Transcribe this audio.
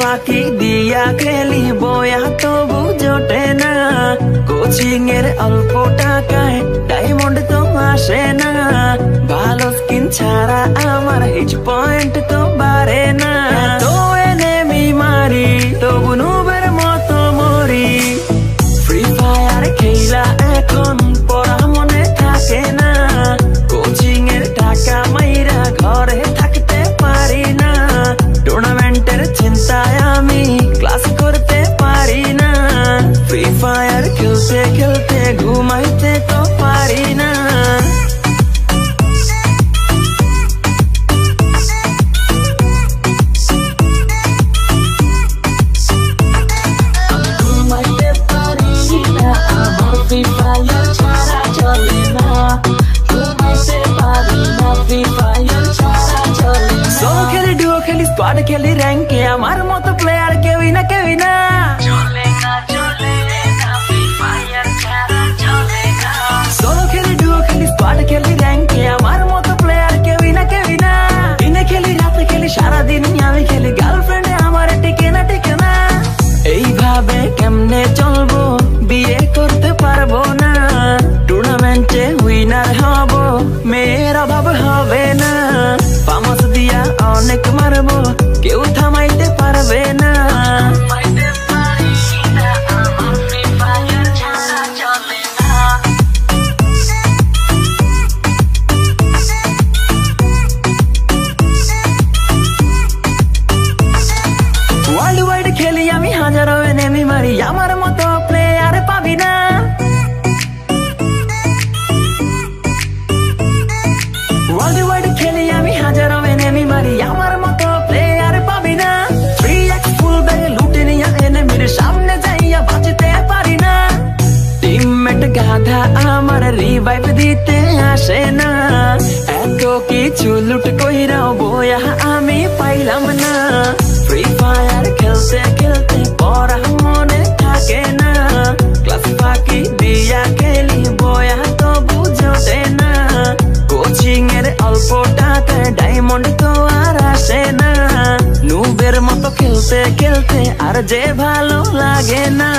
ফাঁকি দিয়া খেলি বয়া তবু জোটে না, কোচিং এর অল্প টাকায় ডায়মন্ড তো আসে না, ভালো স্কিন ছাড়া আমার হিচ পয়েন্ট তো বাড়ে না। তো এনেমি মারি তবু নুবের মতো মরি, ফ্রি ফায়ার খেলা এখন পড়া মনে থাকে না, কোচিং এর টাকা মাইরা ঘরে থাকতে পারি না, টুর্নামেন্টের চিন্তায় আমি ক্লাস করতে পারি না, ফ্রি ফায়ার খেলতে খেলতে ঘুমাইতে তো পারি না। স্কোয়াড খেলি র্যাঙ্কে আমার মতো প্লেয়ার কেউই না কেউই না, সোলো খেলি ডুও খেলি স্কোয়াড খেলি র্যাঙ্কে আমার মতো প্লেয়ার কেউই না কেউই না, দিনে খেলি রাতে খেলি সারাদিন আমি খেলি, গার্লফ্রেন্ডে আমার টিকে না টিকে না, এইভাবে কেমনে চলবো বিয়ে করতে পারবো না, টুর্নামেন্টে উইনার হব মেয়ের অভাব হবে না, পামাস দিয়া অনেক মারবো কেউ থামাইতে পারবে না। ওয়ার্ল্ড ওয়াইড খেলি আমি হাজারো এনেমি মারি, আমার মতো প্লেয়ার পাবি না, ওয়ার্ল্ড ওয়াইড খেলি আমি হাজারো এনেমি মারি, আমার মতো প্লেয়ার পাবি না, 3x ফুল ব্যাগে লুটে নিয়া এনেমির সামনে যাইয়া বাঁচতে পারি না, টিমমেট গাধা আমার রিভাইভ দিতে আসে না, এত কিছু লুট কইরাও বয়া আমি পাইলাম না, ফ্রি ফায়ার খেলতে খেলতে পড়া মনে থাকে না, ক্লাস ফাঁকি দিয়া খেলি বয়া তো বুঝোটে না, কোচিং এর অল্প টাকায় ডায়মন্ড তো আর আসে না, নুবের মতো খেলতে খেলতে আর যে ভালো লাগে না।